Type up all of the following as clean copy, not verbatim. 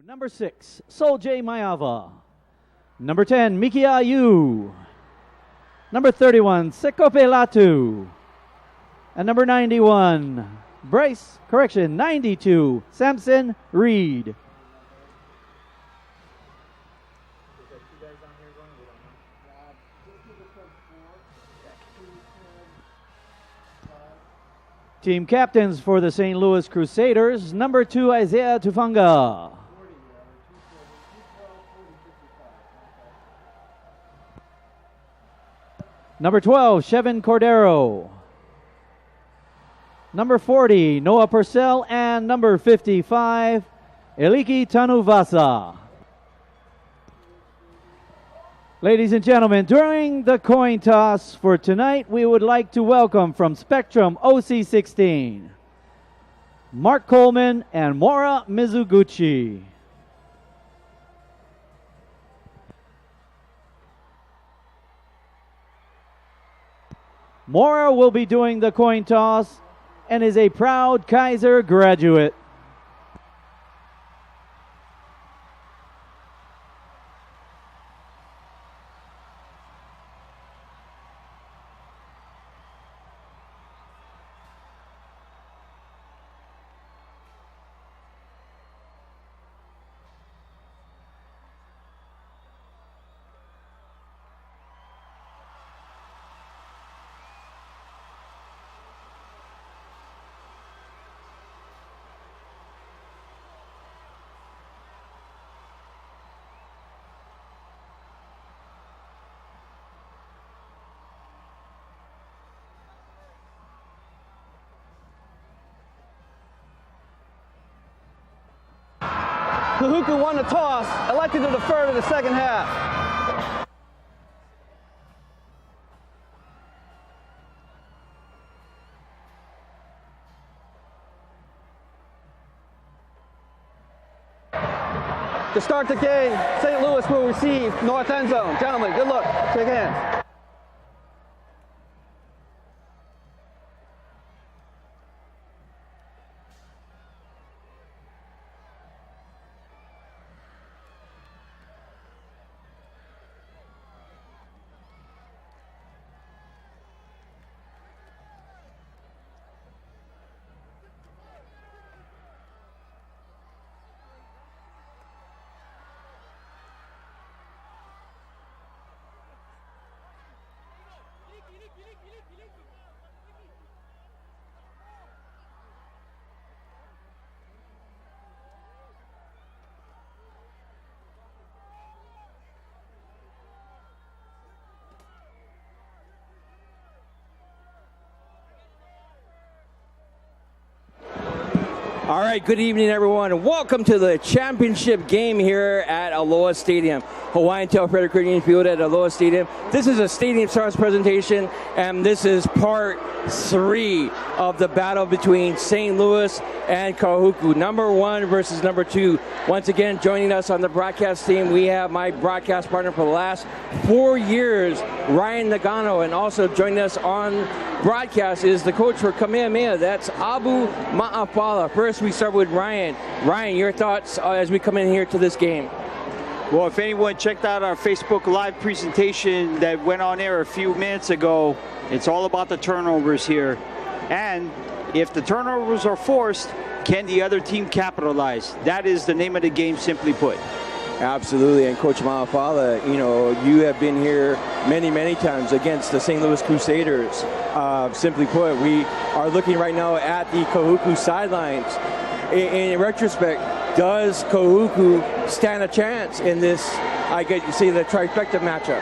Number 6, Soljay Mayava. Number 10, Mikia Yu. Number 31, Sekope Latu. And number 91, 92, Samson Reed. Team captains for the St. Louis Crusaders, number 2, Isaiah Tufanga. Number 12, Chevin Cordero. Number 40, Noah Purcell. And number 55, Eliki Tanuvasa. Ladies and gentlemen, during the coin toss for tonight, we would like to welcome from Spectrum OC16, Mark Coleman and Mora Mizuguchi. Mora will be doing the coin toss and is a proud Kaiser graduate. Kahuku won the toss, elected to defer to the second half. To start the game, St. Louis will receive north end zone. Gentlemen, good luck. Shake hands. All right, good evening, everyone. Welcome to the championship game here at Aloha Stadium. Hawaiian Tail Frederick Union Field at Aloha Stadium. This is a Stadium Stars presentation, and this is part 3 of the battle between St. Louis and Kahuku. Number 1 versus number 2. Once again, joining us on the broadcast team, we have my broadcast partner for the last 4 years, Ryan Nagano, and also joining us on broadcast is the coach for Kamehameha. That's Abu Ma'afala. First, we start with Ryan. Ryan, your thoughts as we come in here to this game? Well, if anyone checked out our Facebook Live presentation that went on air a few minutes ago, it's all about the turnovers here. And if the turnovers are forced, can the other team capitalize? That is the name of the game, simply put. Absolutely, and Coach Ma'afala, you know, you have been here many, many times against the St. Louis Crusaders. Simply put, we are looking right now at the Kahuku sidelines. In retrospect, does Kahuku stand a chance in this, I get to see the trifecta matchup?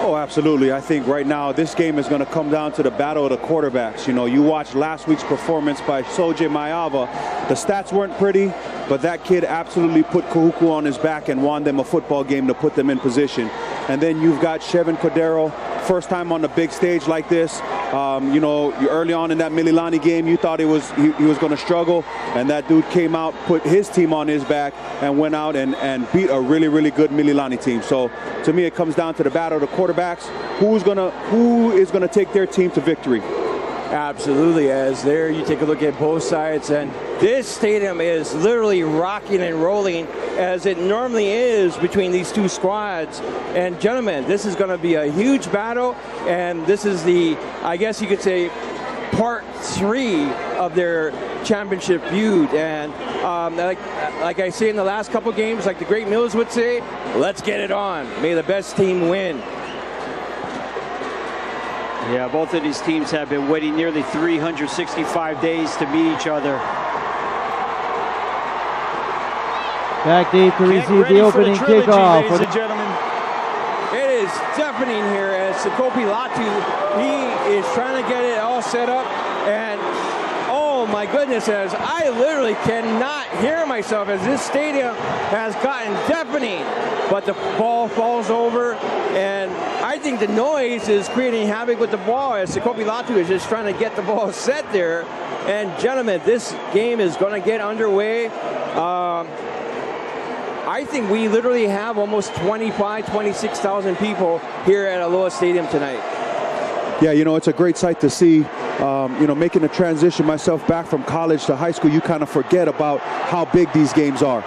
Oh, absolutely. I think right now this game is going to come down to the battle of the quarterbacks. You know, you watched last week's performance by Soljay Mayava. The stats weren't pretty, but that kid absolutely put Kahuku on his back and won them a football game to put them in position. And then you've got Chevin Cordero, first time on the big stage like this. You know, early on in that Mililani game, you thought he was going to struggle, and that dude came out, put his team on his back, and went out and beat a really, really good Mililani team. So to me, it comes down to the battle of the quarterbacks. Who is going to take their team to victory? Absolutely, as there you take a look at both sides, and this stadium is literally rocking and rolling as it normally is between these two squads. And gentlemen, this is going to be a huge battle, and this is the, I guess you could say, part 3 of their championship feud. And like I say in the last couple games, like the great Mills would say, let's get it on. May the best team win. Yeah, both of these teams have been waiting nearly 365 days to meet each other. Back deep to receive the opening kickoff. Ladies and gentlemen. It is deafening here as Sekope Latu, he is trying to get it all set up, and oh my goodness, as I literally cannot hear myself as this stadium has gotten deafening. But the ball falls over, and I think the noise is creating havoc with the ball as Sekope Latu is just trying to get the ball set there. And gentlemen, this game is going to get underway. I think we literally have almost 26,000 people here at Aloha Stadium tonight. Yeah, you know, it's a great sight to see. You know, making the transition myself back from college to high school, you kind of forget about how big these games are.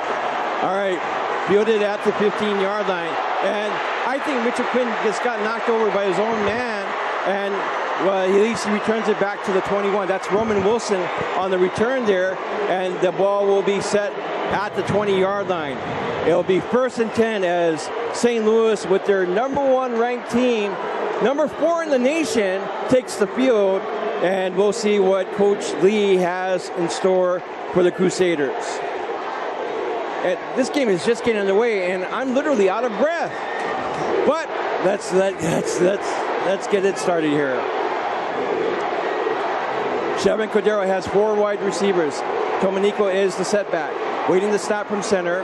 All right, fielded at the 15-yard line. And I think Mitchell Quinn just got knocked over by his own man. And, well, at least he returns it back to the 21. That's Roman Wilson on the return there. And the ball will be set at the 20-yard line. It'll be 1st and 10 as St. Louis, with their #1 ranked team, number 4 in the nation, takes the field. And we'll see what Coach Lee has in store for the Crusaders. And this game is just getting underway, and I'm literally out of breath. But let's get it started here. Chevin Cordero has 4 wide receivers. Tomanico is the setback, waiting to stop from center.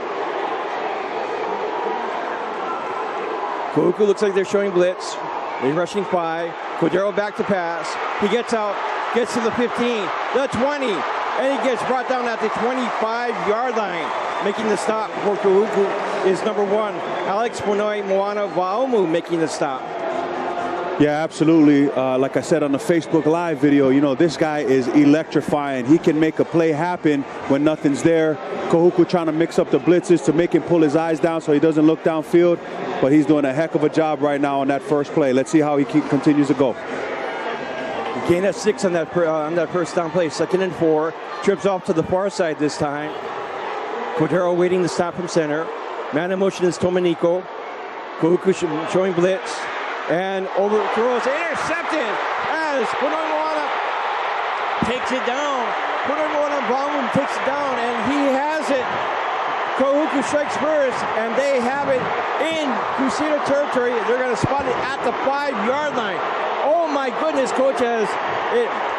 Kahuku looks like they're showing blitz. They're rushing 5. Cordero back to pass. He gets out, gets to the 15, the 20, and he gets brought down at the 25-yard line. Making the stop for Kahuku is number 1, Alex Ponoi Moana Vaumu, making the stop. Yeah, absolutely. Like I said on the Facebook Live video, you know, this guy is electrifying. He can make a play happen when nothing's there. Kahuku trying to mix up the blitzes to make him pull his eyes down so he doesn't look downfield. But he's doing a heck of a job right now on that first play. Let's see how he continues to go. Gain of 6 on that first down play. 2nd and 4. Trips off to the far side this time. Cordero waiting to stop from center. Man in motion is Tomanico. Kahuku showing blitz. And overthrows, intercepted as Ponoi Moana takes it down. Ponoi Moana Vaumu takes it down, and he has it. Kahuku strikes first, and they have it in Crusader territory. They're going to spot it at the 5-yard line. Oh my goodness, Coach, as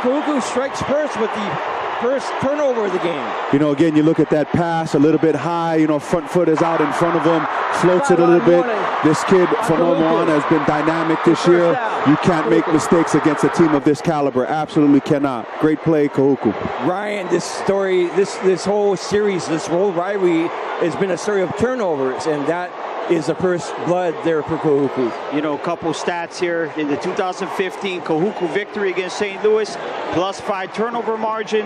Kahuku strikes first with the first turnover of the game. You know, again, you look at that pass a little bit high. You know, front foot is out in front of him, floats it a little bit. This kid, Ponoi Moana, has been dynamic this year. You can't make mistakes against a team of this caliber. Absolutely cannot. Great play, Kahuku. Ryan, this story, this whole series, this whole rivalry has been a story of turnovers, and that is the first blood there for Kahuku. You know, a couple stats here. In the 2015 Kahuku victory against St. Louis, +5 turnover margin.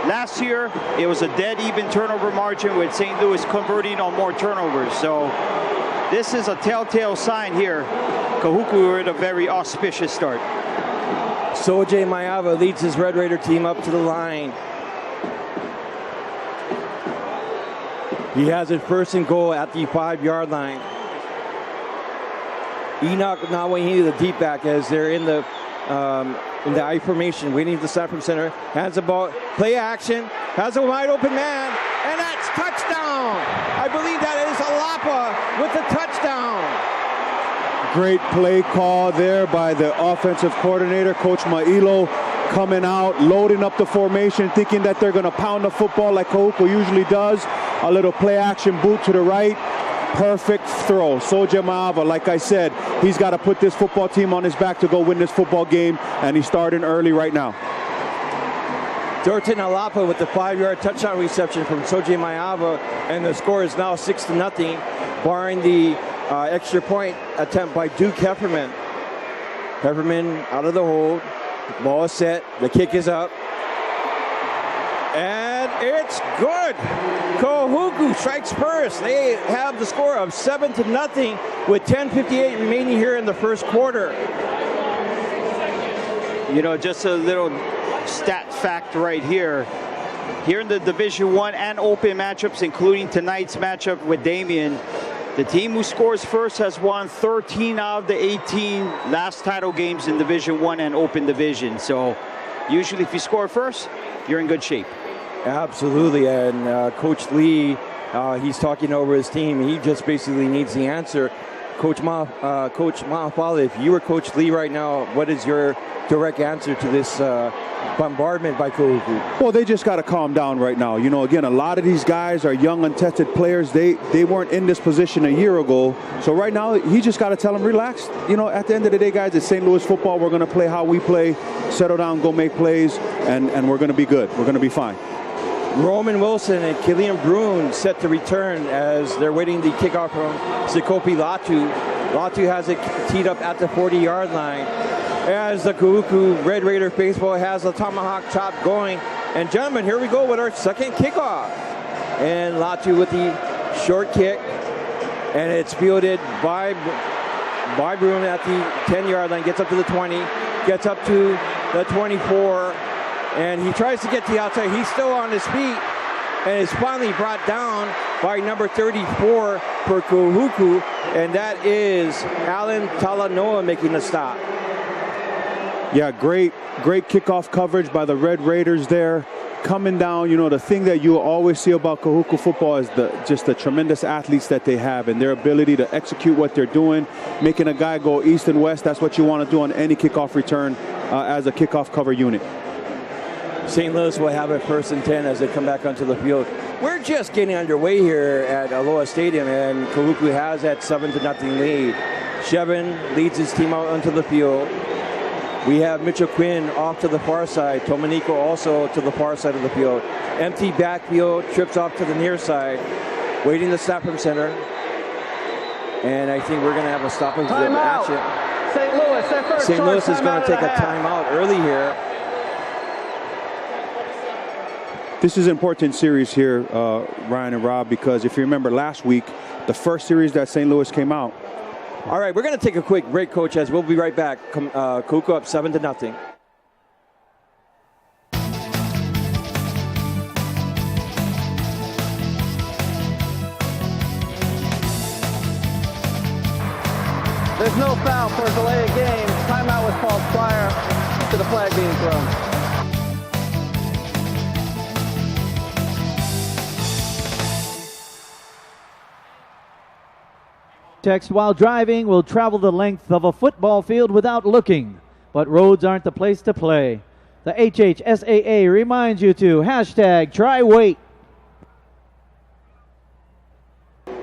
Last year, it was a dead even turnover margin with St. Louis converting on more turnovers. So this is a telltale sign here. Kahuku are at a very auspicious start. Sojay Maiava leads his Red Raider team up to the line. He has it 1st and goal at the 5-yard line. Enoch Nawahini, the deep back, as they're in the I formation, waiting to stop from center. Has the ball, play action, has a wide open man, and that's touchdown. I believe that is Alapa with the touchdown. Great play call there by the offensive coordinator, Coach Mailo, coming out, loading up the formation, thinking that they're going to pound the football like Kahuku usually does. A little play action boot to the right. Perfect throw. Sojay Maiava, like I said, he's got to put this football team on his back to go win this football game, and he's starting early right now. Dorton Alapa with the 5-yard touchdown reception from Sojay Maiava, and the score is now 6-0, barring the extra point attempt by Duke Hefferman. Hefferman out of the hold. Ball is set. The kick is up. And it's good. Kahuku strikes first. They have the score of 7-0 with 10:58 remaining here in the first quarter. You know, just a little stat fact right here. Here in the Division I and Open matchups, including tonight's matchup with Damien, the team who scores first has won 13 out of the 18 last title games in Division I and Open Division. So usually if you score first, you're in good shape. Absolutely, and Coach Lee, he's talking over his team. He just basically needs the answer. Coach Mahafala, if you were Coach Lee right now, what is your direct answer to this bombardment by Kahuku? Well, they just got to calm down right now. You know, again, a lot of these guys are young, untested players. They weren't in this position a year ago. So right now, he just got to tell them, relax. You know, at the end of the day, guys, it's St. Louis football. We're going to play how we play, settle down, go make plays, and we're going to be good. We're going to be fine. Roman Wilson and Killian Bruin set to return as they're waiting the kickoff from Sikopi Latu. Latu has it teed up at the 40-yard line. As the Kahuku Red Raider baseball has a tomahawk chop going. And gentlemen, here we go with our second kickoff. And Latu with the short kick. And it's fielded by Bruin at the 10-yard line. Gets up to the 20. Gets up to the 24. And he tries to get to the outside. He's still on his feet. And is finally brought down by number 34 for Kahuku. And that is Alan Talanoa making the stop. Yeah, great kickoff coverage by the Red Raiders there. Coming down, you know, the thing that you always see about Kahuku football is just the tremendous athletes that they have and their ability to execute what they're doing, making a guy go east and west. That's what you want to do on any kickoff return as a kickoff cover unit. St. Louis will have it 1st and 10 as they come back onto the field. We're just getting underway here at Aloha Stadium, and Kahuku has that 7-0 lead. Shevin leads his team out onto the field. We have Mitchell Quinn off to the far side. Tomanico also to the far side of the field. Empty backfield, trips off to the near side. Waiting the snap from center. And I think we're going to have a stoppage of action. St. Louis, set first. St. Louis is going to take a timeout early here. This is an important series here, Ryan and Rob, because if you remember last week, the first series that St. Louis came out. All right, we're going to take a quick break, Coach, as we'll be right back. Kahuku up 7-0. There's no foul for a delay of game. Timeout was called prior to the flag being thrown. Text while driving will travel the length of a football field without looking, but roads aren't the place to play. The HHSAA reminds you to #try wait.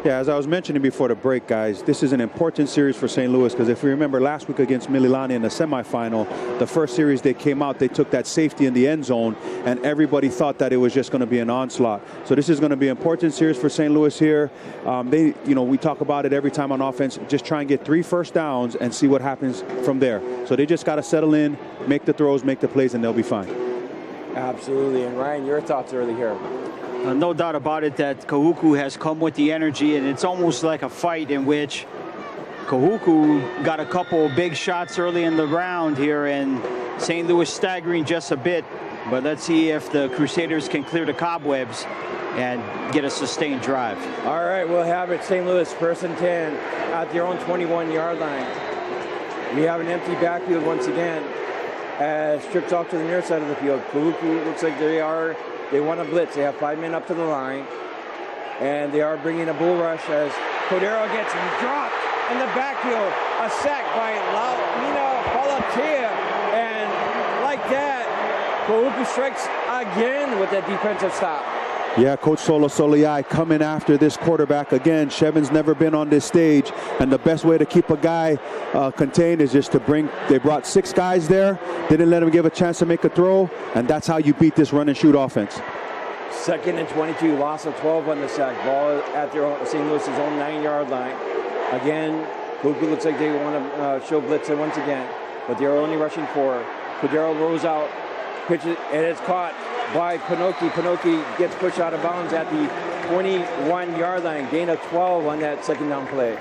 Yeah, as I was mentioning before the break, guys, this is an important series for St. Louis because if we remember last week against Mililani in the semifinal, the first series they came out, they took that safety in the end zone, and everybody thought that it was just going to be an onslaught. So this is going to be an important series for St. Louis here. We talk about it every time on offense. Just try and get 3 first downs and see what happens from there. So they just got to settle in, make the throws, make the plays, and they'll be fine. Absolutely. And Ryan, your thoughts early here? No doubt about it that Kahuku has come with the energy, and it's almost like a fight in which Kahuku got a couple of big shots early in the round here, and St. Louis staggering just a bit. But let's see if the Crusaders can clear the cobwebs and get a sustained drive. All right, we'll have it St. Louis 1st and 10 at their own 21-yard line. We have an empty backfield once again as trips off to the near side of the field. Kahuku looks like they want a blitz. They have 5 men up to the line. And they are bringing a bull rush as Cordero gets dropped in the backfield. A sack by Laulina Palatia. And like that, Kahuku strikes again with that defensive stop. Yeah, Coach Solo Soliai coming after this quarterback again. Shevin's never been on this stage, and the best way to keep a guy contained is just to they brought 6 guys there, didn't let him give a chance to make a throw, and that's how you beat this run and shoot offense. 2nd and 22, loss of 12 on the sack. Ball at their St. Louis's own 9-yard line. Again, Kahuku looks like they want to show blitz once again, but they're only rushing 4. Cordero rolls out, pitches, and it's caught by Pinoki. Pinoki gets pushed out of bounds at the 21-yard line. Gain of 12 on that second down play.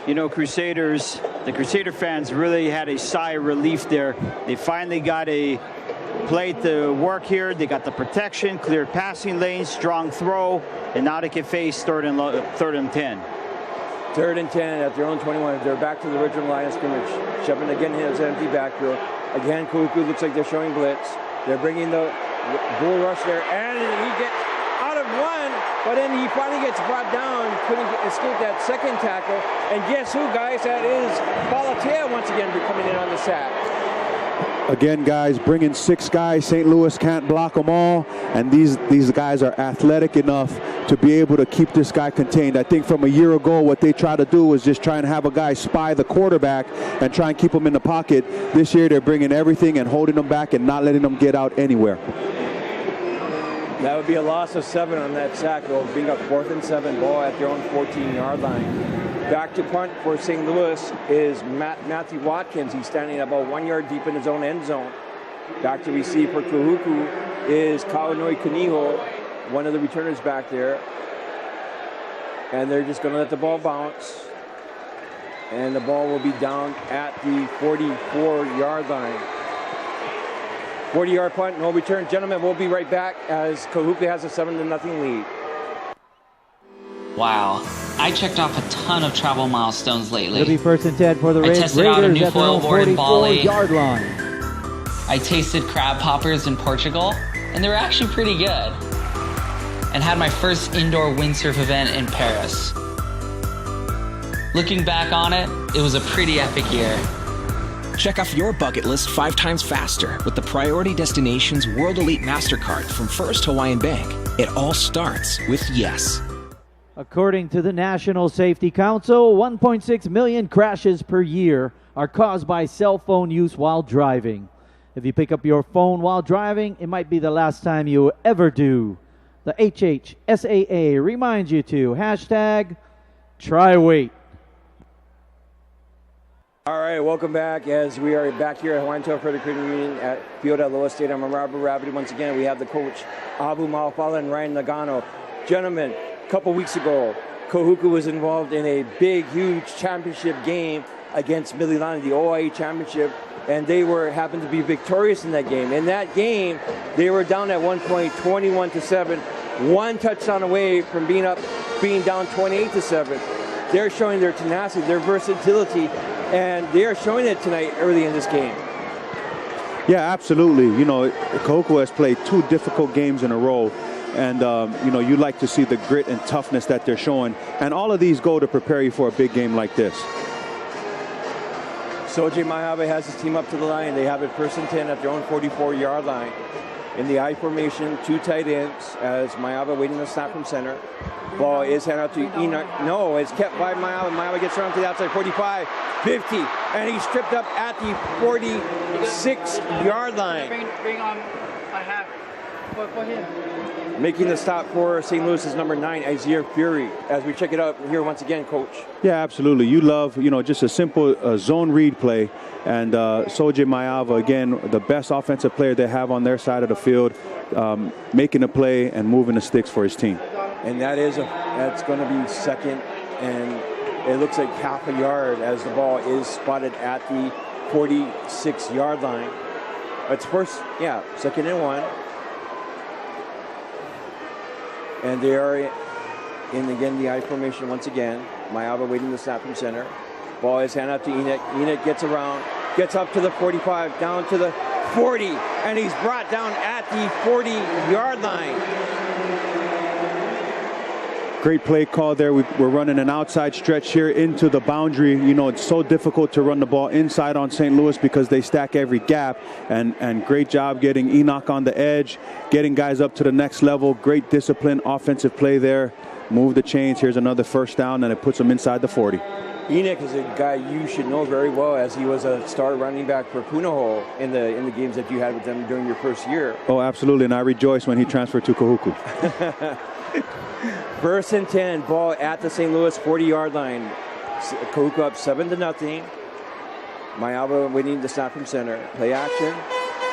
You know, the Crusader fans really had a sigh of relief there. They finally got a play to work here. They got the protection, clear passing lanes, strong throw, and now they can face third and 10. 3rd and 10 at their own 21. They're back to the original line of scrimmage. Shepard again has empty backfield. Again, Kahuku looks like they're showing blitz. They're bringing the bull rush there, and he gets out of one, but then he finally gets brought down. Couldn't escape that second tackle. And guess who, guys? That is Balatea once again coming in on the sack. Again, guys, bringing 6 guys. St. Louis can't block them all, and these guys are athletic enough to be able to keep this guy contained. I think from a year ago, what they try to do was just try and have a guy spy the quarterback and try and keep him in the pocket. This year, they're bringing everything and holding them back and not letting them get out anywhere. That would be a loss of 7 on that sack. It'll bring up 4th and 7, ball at their own 14-yard line. Back to punt for St. Louis is Matthew Watkins. He's standing about 1 yard deep in his own end zone. Back to receive for Kahuku is Kaunoi Kaniho, one of the returners back there. And they're just going to let the ball bounce. And the ball will be down at the 44-yard line. 40-yard punt, no return. Gentlemen, we'll be right back as Kahuku has a 7-0 lead. Wow, I checked off a ton of travel milestones lately. It'll be 1st and 10 for the I Raiders. tested out a new Raiders at their foil own board in Bali. 44-yard line. I tasted crab poppers in Portugal, and they were actually pretty good. And had my first indoor windsurf event in Paris. Looking back on it, it was a pretty epic year. Check off your bucket list 5 times faster with the Priority Destinations World Elite MasterCard from First Hawaiian Bank. It all starts with yes. According to the National Safety Council, 1.6 million crashes per year are caused by cell phone use while driving. If you pick up your phone while driving, it might be the last time you ever do. The HHSAA reminds you to #TryWait. All right, welcome back as we are back here at Hawaiian Tail Credit Union at Field at Loa Stadium. I'm Robert Rabbit. Once again, we have the coach, Abu Maofala and Ryan Nagano. Gentlemen, a couple weeks ago, Kahuku was involved in a big, huge championship game against Mililani, the OIE championship, and they happened to be victorious in that game. In that game, they were down at one point, 21-7, one touchdown away from being down 28-7. They're showing their tenacity, their versatility, and they are showing it tonight early in this game. Yeah, absolutely. You know, Kahuku has played 2 difficult games in a row. And, you know, you like to see the grit and toughness that they're showing. And all of these go to prepare you for a big game like this. Soji Maiabe has his team up to the line. They have it 1st and 10 at their own 44-yard line. In the I formation, 2 tight ends as Maiabe waiting the snap from center. Ball is handed out to Enoch. No, it's kept by Maiabe. Maiabe gets around to the outside, 45, 50, and he's stripped up at the 46-yard line. Bring on, I have for him. Making the stop for St. Louis is number 9, Isaiah Fury. As we check it out here once again, Coach. Yeah, absolutely. You love, you know, just a simple zone read play. And Soji Maiava, again, the best offensive player they have on their side of the field, making a play and moving the sticks for his team. And that's going to be second, and it looks like half a yard as the ball is spotted at the 46-yard line. It's first, 2nd and 1. And they are in, again, the I formation once again. Maiava waiting the snap from center. Ball is handed out to Enoch. Enoch gets around, gets up to the 45, down to the 40, and he's brought down at the 40-yard line. Great play call there. We're running an outside stretch here into the boundary. You know, it's so difficult to run the ball inside on St. Louis because they stack every gap. And great job getting Enoch on the edge, getting guys up to the next level. Great discipline, offensive play there. Move the chains. Here's another first down, and it puts them inside the 40. Enoch is a guy you should know very well, as he was a star running back for Punahou in the games that you had with them during your first year. Oh, absolutely, and I rejoice when he transferred to Kahuku. 1st and 10, ball at the St. Louis 40-yard line. Kahuku up 7-0. Mayava winning the snap from center. Play action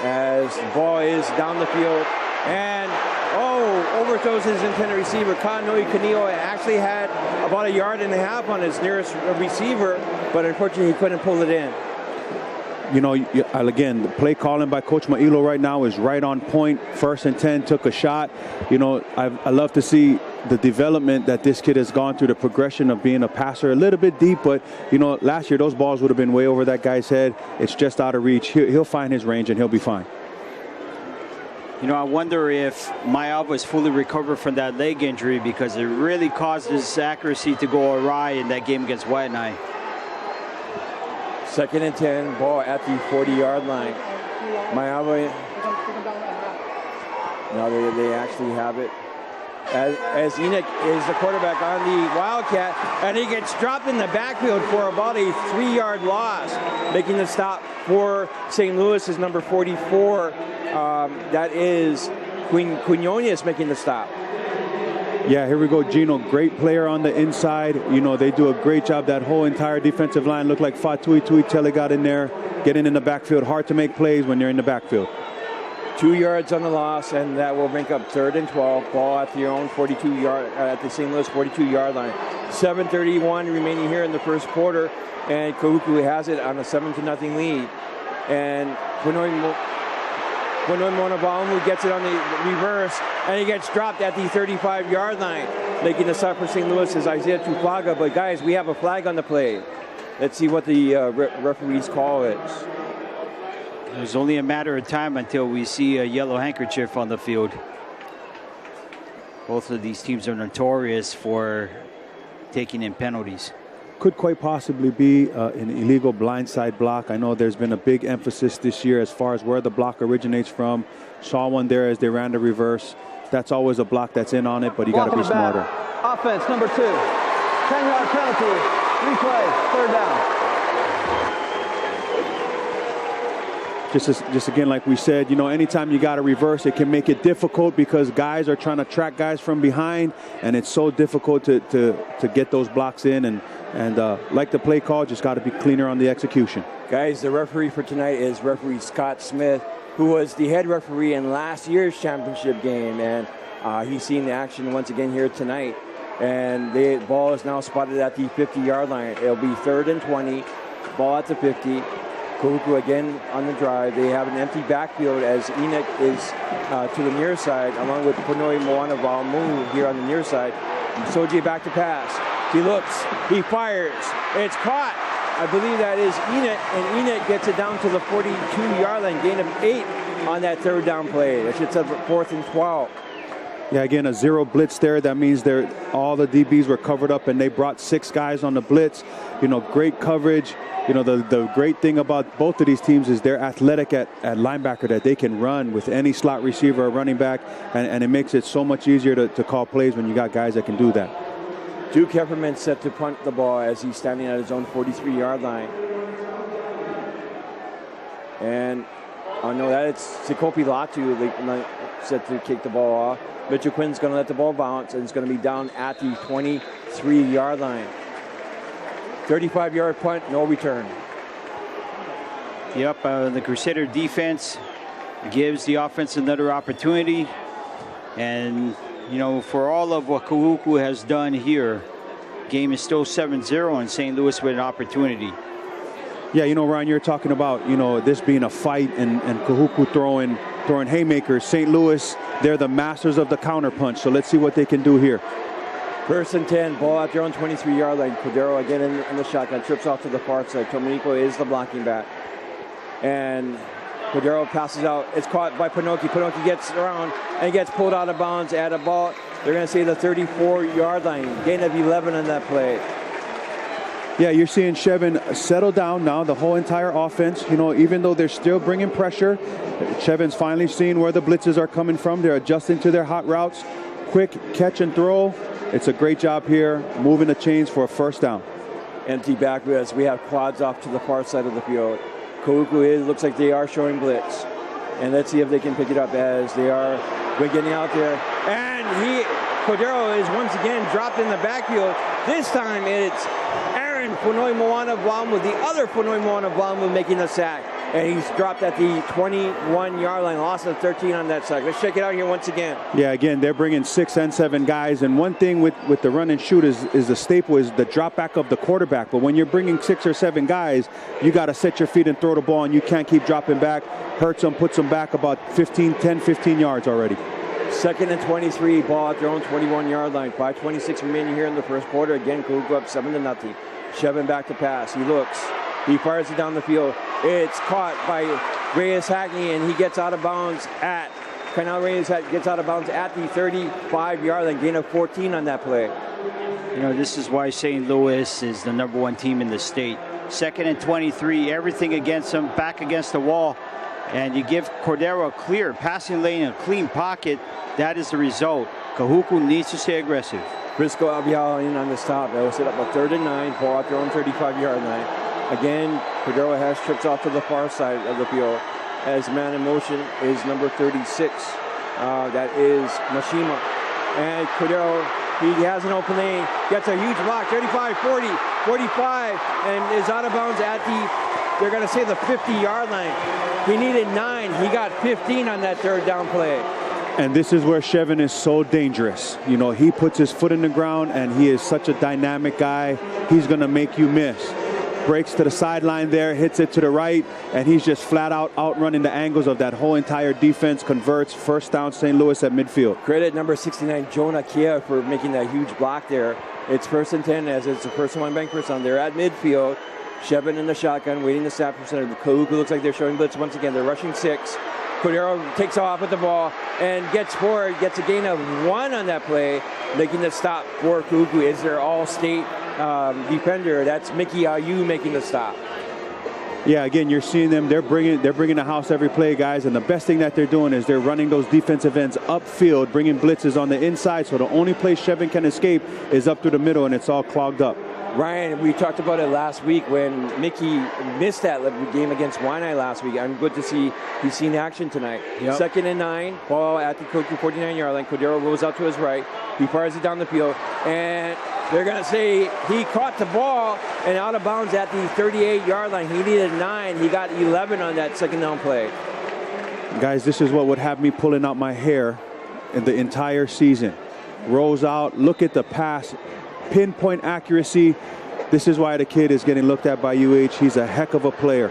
as the ball is down the field. And, overthrows his intended receiver. Kanoi Kaneo actually had about 1.5 yards on his nearest receiver, but unfortunately he couldn't pull it in. You know, again, the play calling by Coach Mailo right now is right on point. 1st and 10, took a shot. You know, I love to see the development that this kid has gone through, the progression of being a passer a little bit deep. But, you know, last year those balls would have been way over that guy's head. It's just out of reach. He'll find his range and he'll be fine. You know, I wonder if Mayava is fully recovered from that leg injury, because it really caused his accuracy to go awry in that game against Waianae. 2nd and 10, ball at the 40-yard line. Mayava, now they actually have it. As Enoch is the quarterback on the Wildcat, and he gets dropped in the backfield for about a 3-yard loss, making the stop for St. Louis is number 44. That is Quinones making the stop. Yeah, here we go, Gino. Great player on the inside. You know, they do a great job. That whole entire defensive line looked like Fatui Tuitele got in there, getting in the backfield. Hard to make plays when you're in the backfield. 2 yards on the loss, and that will bring up 3rd and 12. Ball at their own 42-yard, at the St. Louis 42-yard line. 7:31 remaining here in the first quarter, and Kahuku has it on a 7-0 lead. And Quinoy Monavalamu gets it on the reverse, and he gets dropped at the 35-yard line. Making the stop for St. Louis is Isaiah Tuplaga, but guys, we have a flag on the play. Let's see what the referee's call is. It's only a matter of time until we see a yellow handkerchief on the field. Both of these teams are notorious for taking in penalties. Could quite possibly be an illegal blindside block. I know there's been a big emphasis this year as far as where the block originates from. Saw one there as they ran the reverse. That's always a block that's in on it, but you got to be smarter. Offense, number 2. 10-yard penalty. Replay, 3rd down. Just again, like we said, you know, anytime you got to reverse, it can make it difficult because guys are trying to track guys from behind, and it's so difficult to get those blocks in. And like the play call, just got to be cleaner on the execution. Guys, the referee for tonight is referee Scott Smith, who was the head referee in last year's championship game, and he's seen the action once again here tonight. And the ball is now spotted at the 50-yard line. It'll be 3rd and 20, ball at the 50. Kahuku again on the drive. They have an empty backfield as Enoch is to the near side, along with Punoi Moana Valmu here on the near side. Soji back to pass. He looks, he fires. It's caught. I believe that is Enoch, and Enoch gets it down to the 42-yard line, gain of 8 on that 3rd down play. That should set 4th and 12. Yeah, again, a 0 blitz there. That means all the DBs were covered up, and they brought 6 guys on the blitz. You know, great coverage. You know, the great thing about both of these teams is they're athletic at linebacker, that they can run with any slot receiver or running back, and it makes it so much easier to call plays when you got guys that can do that. Duke Hefferman set to punt the ball as he's standing at his own 43-yard line. And no, that it's Sikopi Latu set to kick the ball off. Mitchell Quinn's going to let the ball bounce, and it's going to be down at the 23-yard line. 35-yard punt, no return. Yep, the Crusader defense gives the offense another opportunity. And, you know, for all of what Kahuku has done here, game is still 7-0, and St. Louis with an opportunity. Yeah, you know, Ryan, you're talking about, you know, this being a fight and Kahuku throwing haymakers. St. Louis, they're the masters of the counterpunch, so let's see what they can do here. 1st and 10, ball out there on 23-yard line. Cordero again in the shotgun, trips off to the far side. Tomanico is the blocking back. And Cordero passes out. It's caught by Pinoki. Pinoki gets around and gets pulled out of bounds at about, they're going to say, the 34-yard line. Gain of 11 on that play. Yeah, you're seeing Chevin settle down now, the whole entire offense. You know, even though they're still bringing pressure, Chevin's finally seeing where the blitzes are coming from. They're adjusting to their hot routes. Quick catch and throw. It's a great job here, moving the chains for a 1st down. Empty back as we have quads off to the far side of the field. Kahuku looks like they are showing blitz. And let's see if they can pick it up as they are getting out there. And Cordero is once again dropped in the backfield. This time it's Aaron and Funoi Moana Vlamu, the other Funoi Moana Vlamu, making the sack. And he's dropped at the 21-yard line, loss of 13 on that sack. Let's check it out here once again. Yeah, again, they're bringing 6 and 7 guys. And one thing with the run and shoot is the staple is the drop back of the quarterback. But when you're bringing 6 or 7 guys, you got to set your feet and throw the ball, and you can't keep dropping back. Hurts them, puts them back about 10, 15 yards already. 2nd and 23, ball at their own 21-yard line. 5:26 remaining here in the first quarter. Again, Kahuku up 7-0. Shevin back to pass. He looks. He fires it down the field. It's caught by Reyes Hackney, and he gets out of bounds at Kynal Reyes gets out of bounds at the 35-yard line. Gain of 14 on that play. You know, this is why St. Louis is the #1 team in the state. 2nd and 23, everything against them, back against the wall. And you give Cordero a clear passing lane, a clean pocket. That is the result. Kahuku needs to stay aggressive. Briscoe Abial in on the stop. That will set up a 3rd and 9, ball at their own 35-yard line. Again, Cordero has trips off to the far side of the field. As man in motion is number 36. That is Mashima. And Cordero, he has an open lane, gets a huge block, 35, 40, 45, and is out of bounds at the, they're going to say the 50-yard line. He needed 9. He got 15 on that 3rd down play. And this is where Shevin is so dangerous. You know, he puts his foot in the ground, and he is such a dynamic guy. He's going to make you miss. Breaks to the sideline there, hits it to the right, and he's just flat out outrunning the angles of that whole entire defense. Converts, 1st down St. Louis at midfield. Credit number 69, Jonah Kia, for making that huge block there. It's 1st and 10 as it's a first one bank first down. They're at midfield. Shevin in the shotgun, waiting to snap from center. Kahuku looks like they're showing blitz once again. They're rushing 6. Cordero takes off with the ball and gets forward, gets a gain of 1 on that play, making the stop for Kahuku. Is their all-state defender. That's Mickey Ayu making the stop. Yeah, again, you're seeing them. They're bringing the house every play, guys. And the best thing that they're doing is they're running those defensive ends upfield, bringing blitzes on the inside. So the only place Shevin can escape is up through the middle, and it's all clogged up. Ryan, we talked about it last week when Mickey missed that game against Waianae last week. I'm good to see he's seen action tonight. Yep. 2nd and 9, ball at the Kahuku 49-yard line. Cordero rolls out to his right. He fires it down the field, and they're going to say he caught the ball and out of bounds at the 38-yard line. He needed 9. He got 11 on that 2nd down play. Guys, this is what would have me pulling out my hair in the entire season. Rolls out, look at the pass, pinpoint accuracy. This is why the kid is getting looked at by UH. He's a heck of a player.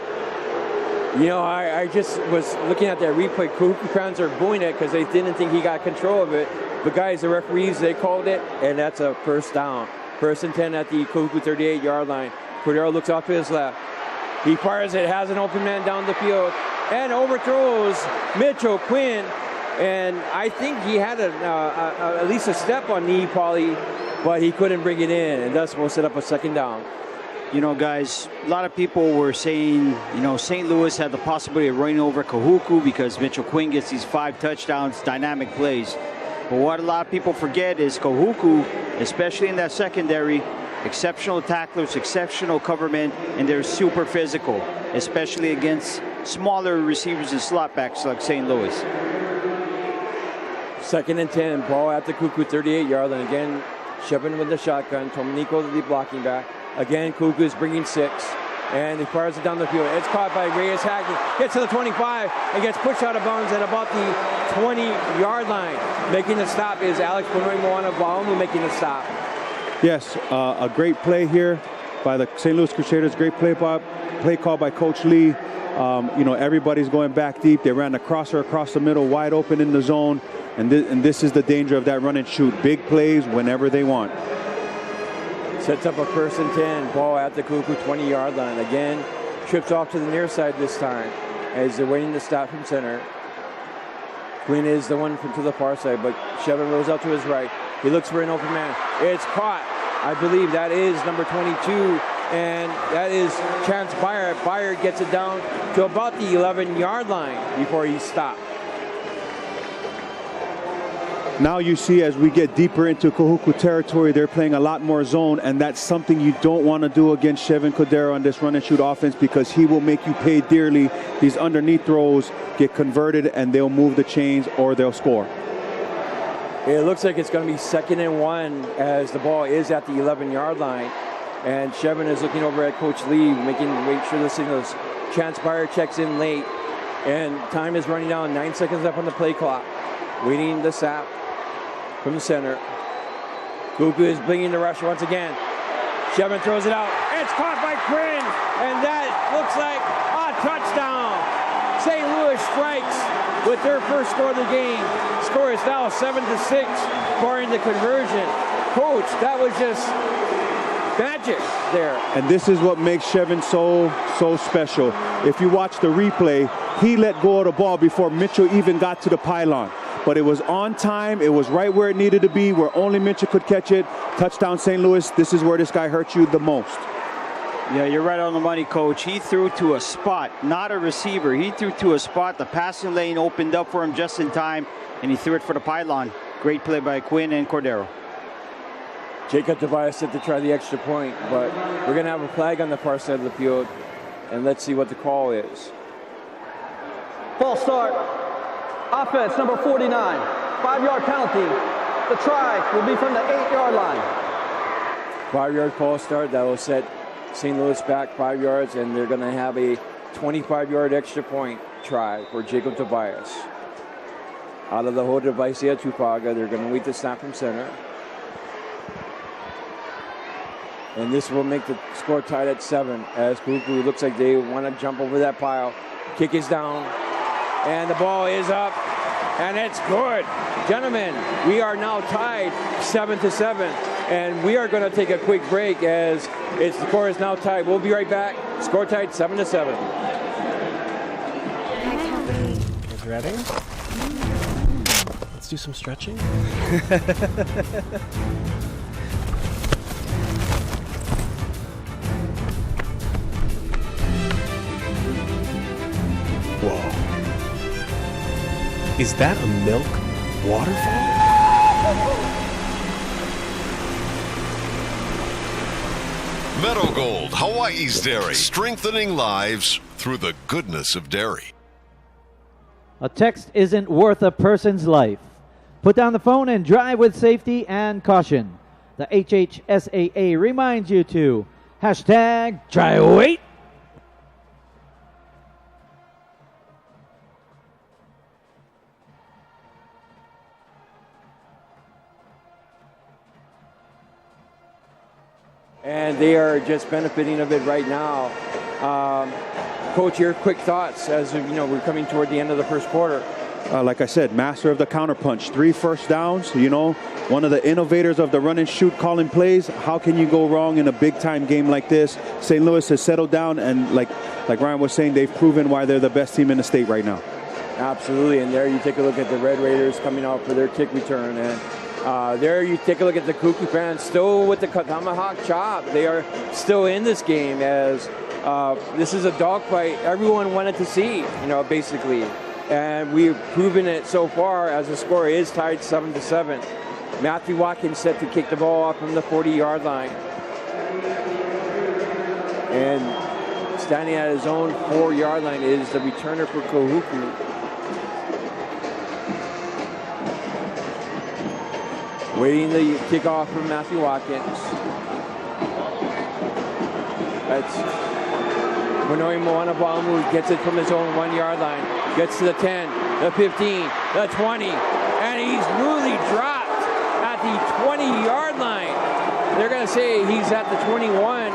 You know, I just was looking at that replay. Kahuku fans are booing it because they didn't think he got control of it. But guys, the referees, they called it, and that's a 1st down. 1st and 10 at the Kahuku 38-yard line. Cordero looks off to his left. He fires it, has an open man down the field, and overthrows Mitchell Quinn. And I think he had at least a step on knee, Paulie, but he couldn't bring it in, and thus will set up a 2nd down. You know, guys, a lot of people were saying, you know, St. Louis had the possibility of running over Kahuku because Mitchell Quinn gets these 5 touchdowns, dynamic plays. But what a lot of people forget is Kahuku, especially in that secondary, exceptional tacklers, exceptional covermen, and they're super physical, especially against smaller receivers and slot backs like St. Louis. 2nd and 10, ball at the Kahuku 38-yard line. Again, Shevin with the shotgun. Tomanico the blocking back. Again, Kahuku is bringing 6, and he fires it down the field. It's caught by Reyes Hackney. Gets to the 25 and gets pushed out of bounds at about the 20-yard line. Making the stop is Alex Moana Vaomu making the stop. Yes, a great play here by the St. Louis Crusaders. Great play call by Coach Lee. You know, everybody's going back deep. They ran the crosser across the middle, wide open in the zone. And this is the danger of that run and shoot. Big plays whenever they want. Sets up a 1st and 10, ball at the Kahuku 20-yard line. Again, trips off to the near side this time as they're waiting to stop from center. Quinn is the one to the far side, but Shevin rolls out to his right. He looks for an open man. It's caught. I believe that is number 22, and that is Chance Byer. Byer gets it down to about the 11-yard line before he stopped. Now you see, as we get deeper into Kahuku territory, they're playing a lot more zone, and that's something you don't want to do against Shevin Cordero on this run and shoot offense, because he will make you pay dearly. These underneath throws get converted, and they'll move the chains or they'll score. It looks like it's going to be 2nd and 1 as the ball is at the 11-yard line. And Shevin is looking over at Coach Lee, make sure the signals. Transpire checks in late. And time is running down, 9 seconds left on the play clock. Waiting the sap from the center. Kahuku is bringing the rush once again. Shevin throws it out. It's caught by Quinn. And that looks like a touchdown. St. Louis strikes with their first score of the game. Score is now 7-6, barring the conversion. Coach, that was just magic there. And this is what makes Shevin so special. If you watch the replay, he let go of the ball before Mitchell even got to the pylon. But it was on time. It was right where it needed to be, where only Mitchell could catch it. Touchdown, St. Louis. This is where this guy hurt you the most. Yeah, you're right on the money, Coach. He threw to a spot, not a receiver. He threw to a spot. The passing lane opened up for him just in time, and he threw it for the pylon. Great play by Quinn and Cordero. Jacob Tobias said to try the extra point, but we're going to have a flag on the far side of the field, and let's see what the call is. False start. Offense, number 49. 5-yard penalty. The try will be from the 8-yard line. 5-yard false start. That will set St. Louis back 5 yards, and they're going to have a 25-yard extra point try for Jacob Tobias. Out of the hold of Isaiah Tupaga, they're going to wait the snap from center. And this will make the score tied at 7 as Kahuku looks like they want to jump over that pile. Kick is down, and the ball is up, and it's good. Gentlemen, we are now tied 7-7, and we are going to take a quick break as the score is now tied. We'll be right back. Score tied 7-7. Guys ready? Let's do some stretching. Whoa. Is that a milk waterfall? Meadow Gold, Hawaii's dairy, strengthening lives through the goodness of dairy. A text isn't worth a person's life. Put down the phone and drive with safety and caution. The HHSAA reminds you to hashtag try wait. And they are just benefiting of it right now. Coach, your quick thoughts as we're coming toward the end of the first quarter. Like I said, master of the counterpunch. 3 first downs, one of the innovators of the run and shoot calling plays. How can you go wrong in a big time game like this? St. Louis has settled down, and like Ryan was saying, they've proven why they're the best team in the state right now. Absolutely, and there you take a look at the Red Raiders coming out for their kick return, and there you take a look at the Kahuku fans still with the tomahawk chop. They are still in this game as this is a dogfight everyone wanted to see, basically. And we've proven it so far as the score is tied 7-7. Matthew Watkins set to kick the ball off from the 40-yard line. And standing at his own 4-yard line is the returner for Kahuku. Waiting the kickoff from Matthew Watkins. That's Manoi Moanabamu gets it from his own 1-yard line. Gets to the 10, the 15, the 20, and he's newly dropped at the 20-yard line. They're going to say he's at the 21.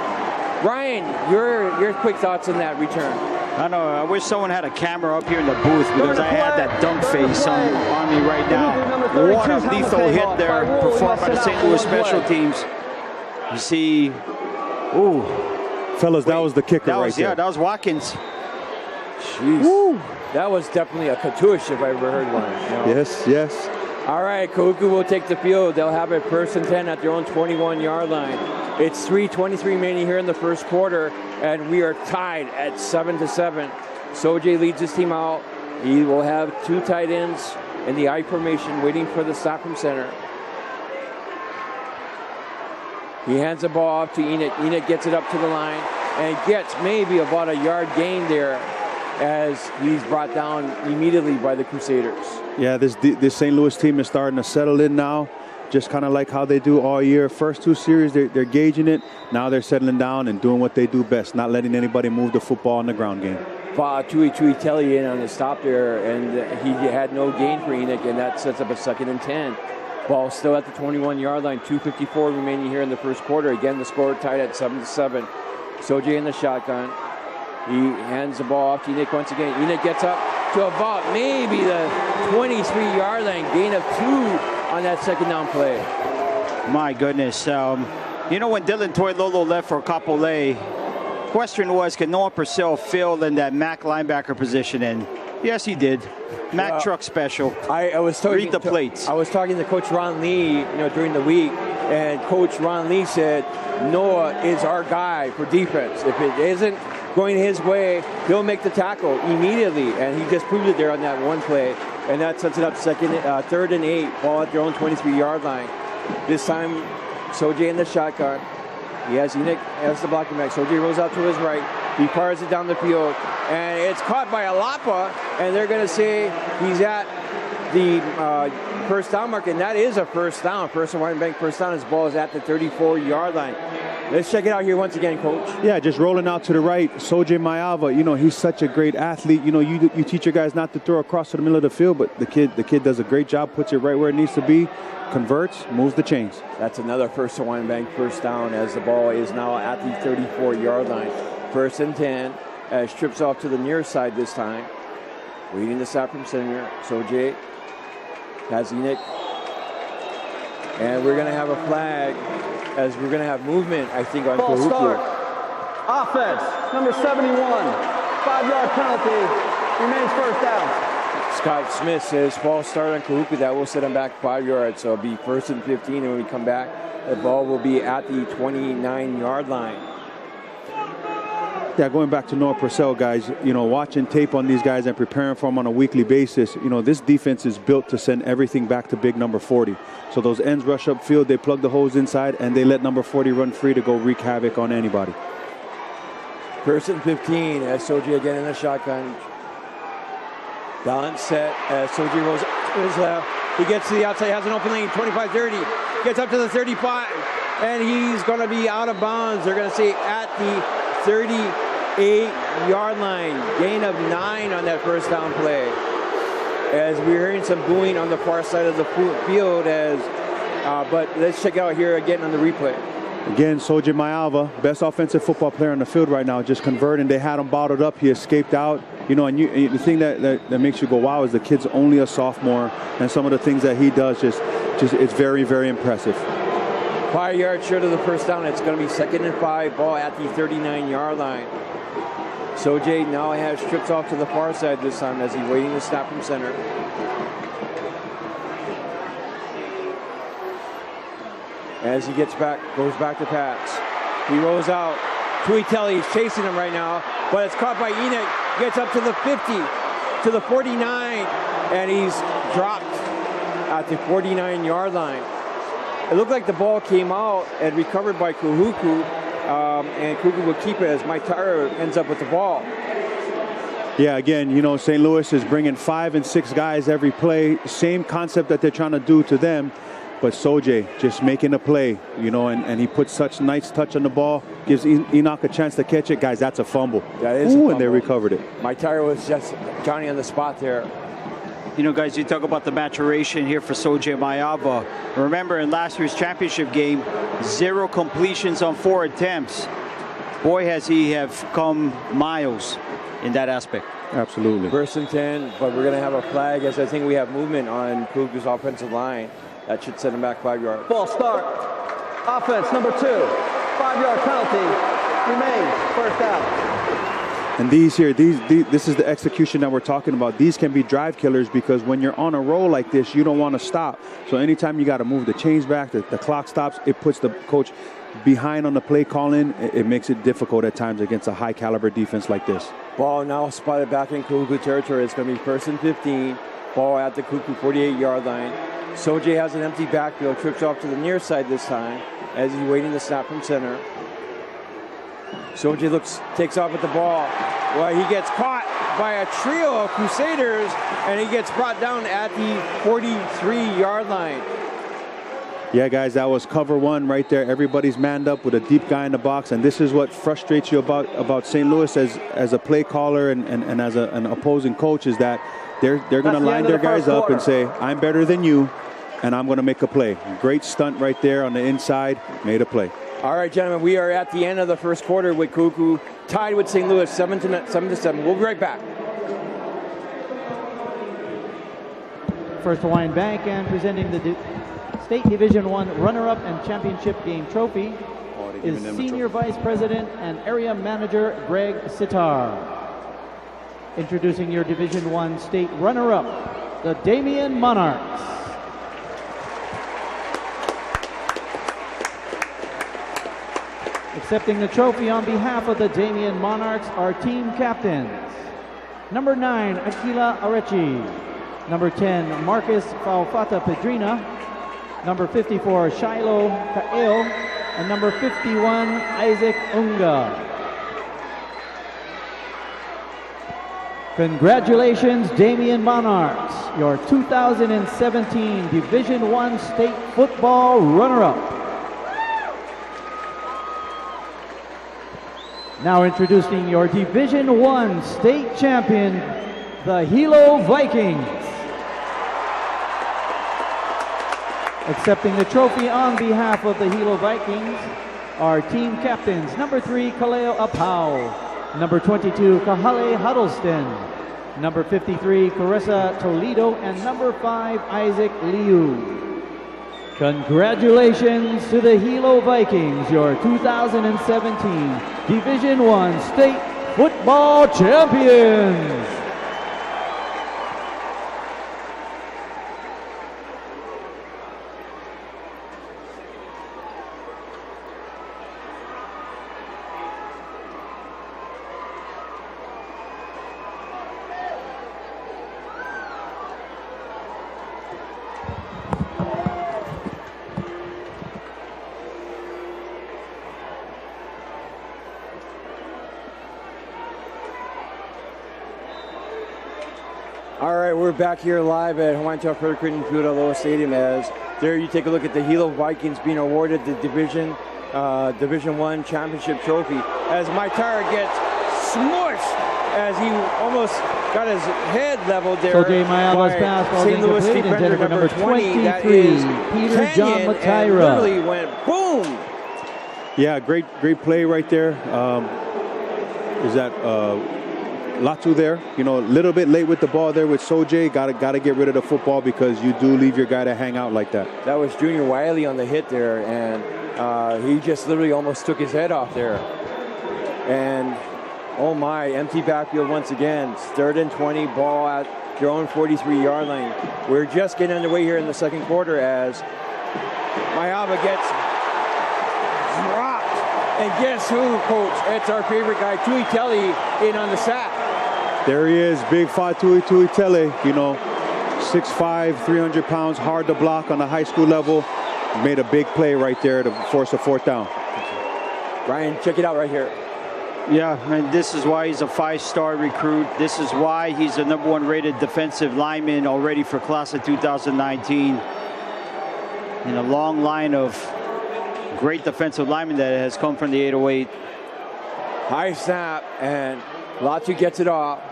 Ryan, your quick thoughts on that return. I know. I wish someone had a camera up here in the booth because I had that dunk face on me right now. What a lethal hit there performed by the St. Louis special teams. You see, Fellas, that was the kicker right there. Yeah, that was Watkins. Jeez. Woo. That was definitely a Katush if I ever heard one. Yes. All right, Kahuku will take the field. They'll have it 1st and 10 at their own 21-yard line. It's 3:23 remaining here in the first quarter, and we are tied at 7-7. Sojay leads his team out. He will have 2 tight ends in the I formation waiting for the stop from center. He hands the ball off to Enoch. Enoch gets it up to the line and gets maybe about a yard gain there as he's brought down immediately by the Crusaders. Yeah, this St. Louis team is starting to settle in now. just kind of like how they do all year. First 2 series, they're gauging it. Now they're settling down and doing what they do best, not letting anybody move the football in the ground game. Tui Telly in on the stop there, and he had no gain for Enoch, and that sets up a 2nd and 10. Ball still at the 21-yard line, 2:54 remaining here in the first quarter. Again, the score tied at 7-7. Sojay in the shotgun. He hands the ball off to Enoch once again. Enoch gets up to about maybe the 23-yard line, gain of 2 on that 2nd down play. My goodness. You know, when Dylan Toilolo left for Kapolei, question was, can Noah Purcell fill in that Mac linebacker position? And yes, he did. Mac truck special. I was talking, read the plates. I was talking to Coach Ron Lee, during the week, and Coach Ron Lee said Noah is our guy for defense. If it isn't going his way, he'll make the tackle immediately, and he just proved it there on that one play, and that sets it up 3rd and 8, ball at their own 23-yard line. This time, Sojay in the shotgun. He has Enoch as the blocking back. Sojay rolls out to his right. He fires it down the field, and it's caught by Alapa, and they're going to say he's at the first down mark, and that is a first down. First and Hawaiian Bank first down. His ball is at the 34-yard line. Let's check it out here once again, Coach. Yeah, just rolling out to the right. Sojay Maiava, he's such a great athlete. You teach your guys not to throw across to the middle of the field, but the kid does a great job, puts it right where it needs to be, converts, moves the chains. That's another First Hawaiian Bank first down, as the ball is now at the 34-yard line. 1st and 10, as trips off to the near side this time. Waiting the stop from center. Sojay has Enoch. And we're going to have a flag, as we're going to have movement, I think, on Ball Kahuku. start. Offense, number 71. 5-yard penalty. Remains first down. Scott Smith says false start on Kahuku. That will set him back 5 yards. So it'll be 1st and 15. And when we come back, the ball will be at the 29-yard line. Yeah, going back to Noah Purcell, guys, watching tape on these guys and preparing for them on a weekly basis, this defense is built to send everything back to big number 40. So those ends rush upfield, they plug the holes inside, and they let number 40 run free to go wreak havoc on anybody. 1st and 15, as Sojay again in the shotgun. Balance set as Sojay rolls to his left. He gets to the outside, has an open lane, 25-30. Gets up to the 35, and he's going to be out of bounds. They're going to say at the 38-yard line. Gain of 9 on that first down play. As we're hearing some booing on the far side of the field, but let's check out here again on the replay. Again, Sojay Maiava, best offensive football player on the field right now, just converting. They had him bottled up. He escaped out. And the thing that makes you go, wow, is the kid's only a sophomore, and some of the things that he does just it's very, very impressive. 5 yards short of the first down. It's going to be 2nd and 5, ball at the 39-yard line. Sojay now has trips off to the far side this time as he's waiting to snap from center. As he goes back to pass. He rolls out. Tui Telly is chasing him right now, but it's caught by Enoch. Gets up to the 50, to the 49, and he's dropped at the 49-yard line. It looked like the ball came out and recovered by Kahuku, and Kahuku will keep it as Mike Tyra ends up with the ball. Yeah, again, St. Louis is bringing 5 and 6 guys every play. Same concept that they're trying to do to them. But Sojay just making a play, and he puts such nice touch on the ball, gives Enoch a chance to catch it. Guys, that's a fumble. That is a fumble. And they recovered it. Mike Tyra was just Johnny on the spot there. Guys, you talk about the maturation here for Sojay Maiava. Remember, in last year's championship game, 0 completions on 4 attempts. Boy, has he have come miles in that aspect. Absolutely. 1st and 10, but we're going to have a flag, as I think we have movement on Kahuku's offensive line. That should set him back 5 yards. Ball start. Offense, number 2. 5-yard penalty. Remains first down. And this is the execution that we're talking about. These can be drive killers because when you're on a roll like this, you don't want to stop. So anytime you got to move the chains back, the clock stops, it puts the coach behind on the play calling. It makes it difficult at times against a high caliber defense like this. Ball now spotted back in Kahuku territory. It's going to be 1st and 15. Ball at the Kahuku 48-yard line. Sojay has an empty backfield, trips off to the near side this time as he's waiting to snap from center. Sojay takes off with the ball. Well, he gets caught by a trio of Crusaders, and he gets brought down at the 43-yard line. Yeah, guys, that was cover one right there. Everybody's manned up with a deep guy in the box, and this is what frustrates you about St. Louis as a play caller and as an opposing coach, is that they're going to line their guys up and say, I'm better than you, and I'm going to make a play. Great stunt right there on the inside, made a play. All right, gentlemen, we are at the end of the first quarter with Kahuku tied with St. Louis 7-7. We'll be right back. First Hawaiian Bank and presenting the State Division I runner-up and championship game trophy is Senior Vice President and Area Manager Greg Sitar. Introducing your Division I state runner-up, the Damien Monarchs. Accepting the trophy on behalf of the Damien Monarchs are team captains. Number 9, Akila Arechi. Number 10, Marcus Faufata Pedrina. Number 54, Shiloh Kael. And number 51, Isaac Unga. Congratulations, Damien Monarchs, your 2017 Division I State Football runner-up. Now introducing your Division I State champion, the Hilo Vikings. Accepting the trophy on behalf of the Hilo Vikings are team captains, number 3, Kaleo Apau, number 22, Kahale Huddleston, number 53, Carissa Toledo, and number 5, Isaac Liu. Congratulations to the Hilo Vikings, your 2017 Division I State Football champions. All right, we're back here live at Hawaiian Tail Frederick Field at Loa Stadium. As there you take a look at the Hilo Vikings being awarded the Division I championship trophy. As Maitara gets smushed as he almost got his head leveled there. So Jay Mayava's pass ball St. Louis defender number 20, that is Peter John Kenyon, Matyra. and literally went boom. Yeah, great play right there. Is that Latu there? You know, a little bit late with the ball there with Sojay. Got to get rid of the football because you do leave your guy to hang out like that. That was Junior Wiley on the hit there, and he just literally almost took his head off there. And oh my, empty backfield once again. 3rd and 20, ball at your own 43-yard line. We're just getting underway here in the second quarter as Mayava gets dropped. And guess who, Coach? It's our favorite guy, Tui Telly, in on the sack. There he is, big Fatui Tele, you know, 6'5", 300 pounds, hard to block on the high school level. Made a big play right there to force a 4th down. Ryan, check it out right here. Yeah, and this is why he's a 5-star recruit. This is why he's the number 1 rated defensive lineman already for class of 2019. In a long line of great defensive linemen that has come from the 808. High snap, and Latu gets it off.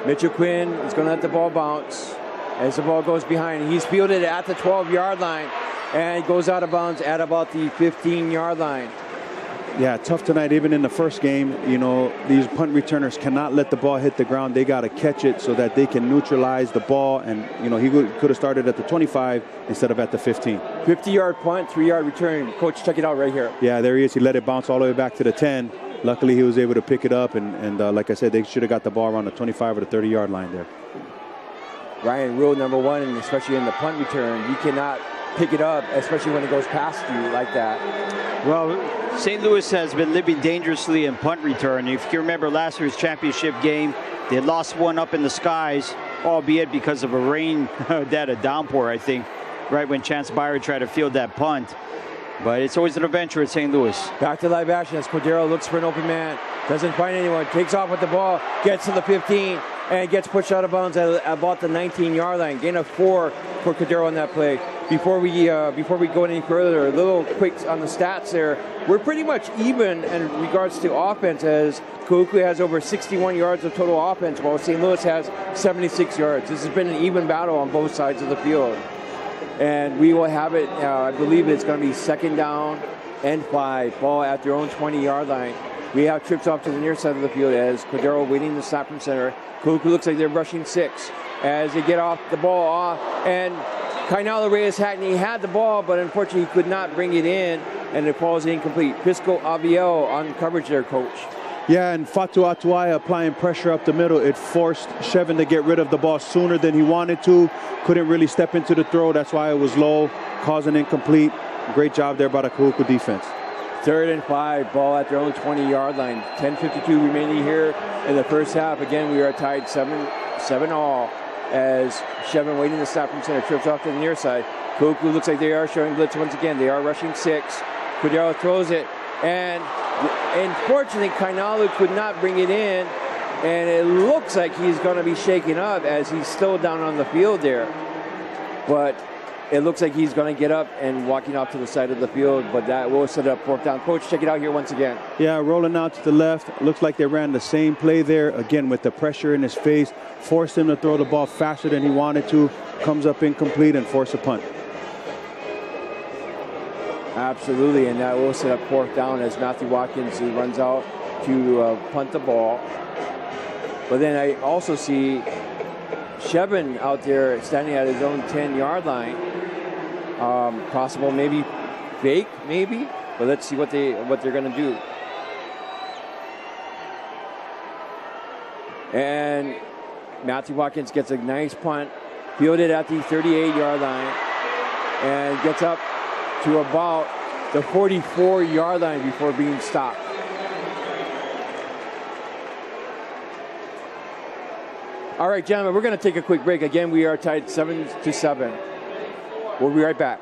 Mitchell Quinn is going to let the ball bounce as the ball goes behind. He's fielded at the 12-yard line and goes out of bounds at about the 15-yard line. Yeah, tough tonight. Even in the first game, you know, these punt returners cannot let the ball hit the ground. They got to catch it so that they can neutralize the ball. And, you know, he could have started at the 25 instead of at the 15. 50-yard punt, 3-yard return. Coach, check it out right here. Yeah, there he is. He let it bounce all the way back to the 10. Luckily, he was able to pick it up. And like I said, they should have got the ball around the 25 or the 30-yard line there. Ryan, rule number 1, and especially in the punt return, you cannot pick it up, especially when it goes past you like that. Well, St. Louis has been living dangerously in punt return. If you remember last year's championship game, they lost one up in the skies, albeit because of a rain, a downpour, I think, right when Chance Byron tried to field that punt. But it's always an adventure at St. Louis. Back to live action as Cordero looks for an open man. Doesn't find anyone. Takes off with the ball. Gets to the 15 and gets pushed out of bounds at about the 19-yard line. Gain of 4 for Cordero on that play. before we go any further, a little quick on the stats there. We're pretty much even in regards to offense, as Kahuku has over 61 yards of total offense, while St. Louis has 76 yards. This has been an even battle on both sides of the field. And we will have it, I believe it's going to be 2nd down and 5, ball at their own 20-yard line. We have trips off to the near side of the field as Cordero waiting to stop from center. Kahuku looks like they're rushing 6 as they get off the ball off. And Kainala Reyes-Hackney had the ball, but unfortunately he could not bring it in, and it falls incomplete. Pisco Aviel on coverage there, Coach. Yeah, and Fatu Atuaya applying pressure up the middle. It forced Chevin to get rid of the ball sooner than he wanted to. Couldn't really step into the throw. That's why it was low, causing incomplete. Great job there by the Kahuku defense. 3rd and 5, ball at their own 20-yard line. 10:52 remaining here in the first half. Again, we are tied 7-all as Chevin waiting to stop from center. Trips off to the near side. Kahuku looks like they are showing blitz once again. They are rushing 6. Cordero throws it, and unfortunately, Kainalu could not bring it in, and it looks like he's going to be shaken up as he's still down on the field there. But it looks like he's going to get up and walking off to the side of the field, but that will set up 4th down. Coach, check it out here once again. Yeah, rolling out to the left. Looks like they ran the same play there, again with the pressure in his face. Forced him to throw the ball faster than he wanted to. Comes up incomplete and force a punt. Absolutely, and that will set up 4th down as Matthew Watkins runs out to punt the ball. But then I also see Chevin out there standing at his own 10-yard line. Possible maybe fake, maybe, but let's see what they're going to do. And Matthew Watkins gets a nice punt, fielded at the 38-yard line, and gets up to about the 44-yard line before being stopped. All right, gentlemen, we're going to take a quick break. Again, we are tied 7-7. We'll be right back.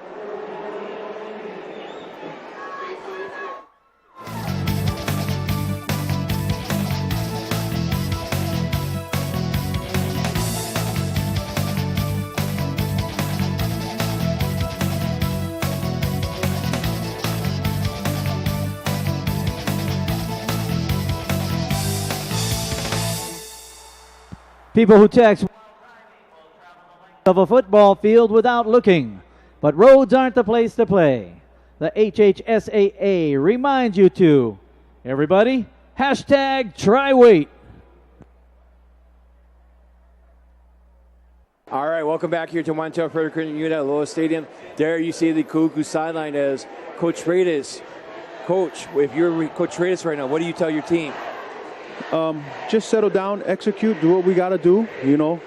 People who text of a football field without looking, but roads aren't the place to play. The HHSAA reminds you to, everybody, #TryWait. All right, welcome back here to Montel Frederick Unit at Loa Stadium. There you see the Kahuku sideline as Coach Freitas. Coach, if you're Coach Freitas right now, what do you tell your team? Just settle down, execute, do what we got to do, you know.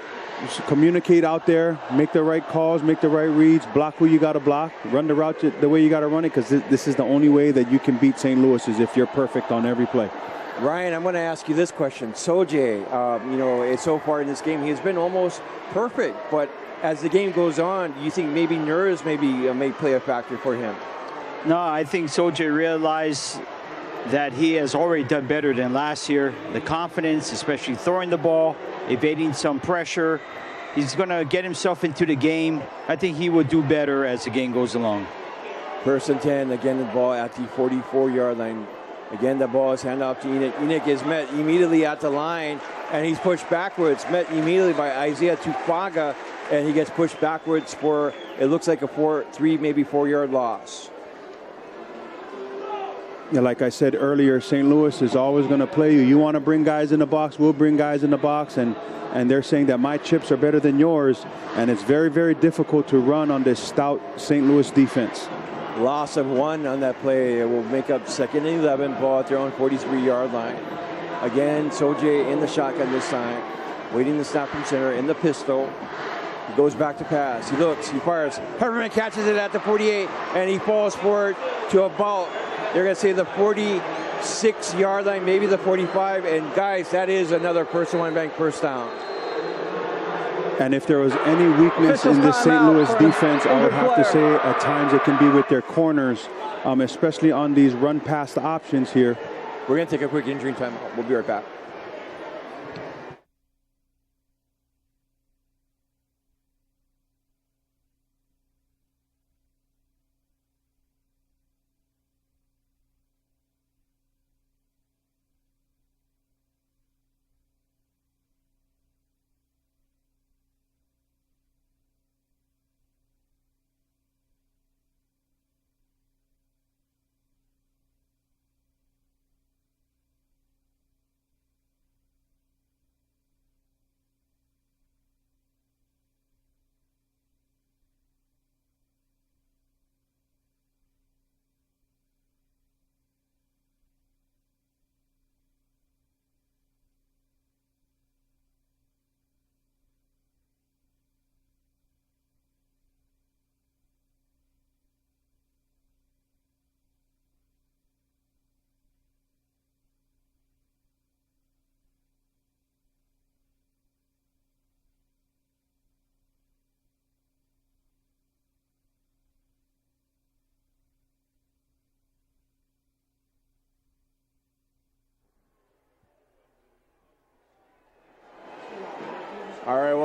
Just communicate out there, make the right calls, make the right reads, block who you got to block, run the route the way you got to run it, because this is the only way that you can beat St. Louis is if you're perfect on every play. Ryan, I'm going to ask you this question. Sojay, so far in this game, he's been almost perfect, but as the game goes on, do you think maybe nerves may play a factor for him? No, I think Sojay realized that he has already done better than last year. The confidence, especially throwing the ball, evading some pressure. He's going to get himself into the game. I think he will do better as the game goes along. 1st and 10, again the ball at the 44-yard line. Again, the ball is handed off to Enoch. Enoch is met immediately at the line, and he's pushed backwards, met immediately by Isaiah Tufaga, and he gets pushed backwards for, it looks like a 4-yard loss. Yeah, like I said earlier, St. Louis is always going to play you. You want to bring guys in the box, we'll bring guys in the box, and they're saying that my chips are better than yours, and it's very, very difficult to run on this stout St. Louis defense. Loss of 1 on that play. It will make up 2nd and 11, ball at their own 43-yard line. Again, Sojay in the shotgun this time, waiting to snap from center in the pistol. He goes back to pass. He looks, he fires. Peppermint catches it at the 48, and he falls forward to about, they're going to say the 46-yard line, maybe the 45. And guys, that is another personal line bank first down. And if there was any weakness in the St. Louis defense, I would have to say at times it can be with their corners, especially on these run past options here. We're going to take a quick injury timeout. We'll be right back.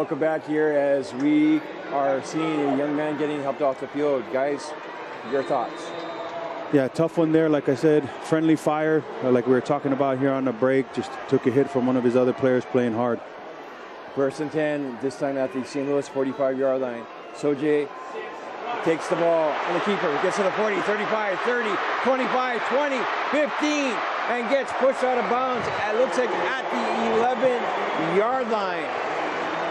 welcome back here as we are seeing a young man getting helped off the field. Guys, your thoughts? Yeah, tough one there. Like I said, friendly fire, like we were talking about here on the break. Just took a hit from one of his other players playing hard. 1st and 10, this time at the St. Louis 45-yard line. Sojay takes the ball, and the keeper gets to the 40, 35, 30, 25, 20, 15, and gets pushed out of bounds. It looks like at the 11-yard line.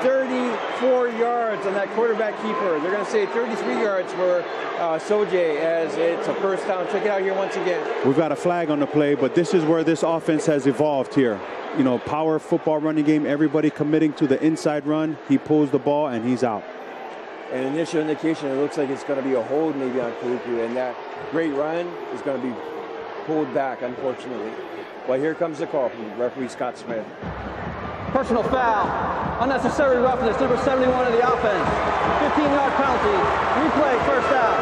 34 yards on that quarterback keeper. They're going to say 33 yards for Sojay as it's a first down. Check it out here once again. We've got a flag on the play, but this is where this offense has evolved here. You know, power football running game, everybody committing to the inside run. He pulls the ball, and he's out. An initial indication, it looks like it's going to be a hold maybe on Kahuku, and that great run is going to be pulled back, unfortunately. But here comes the call from referee Scott Smith. Personal foul, unnecessary roughness, number 71 of the offense. 15-yard penalty, replay, first down.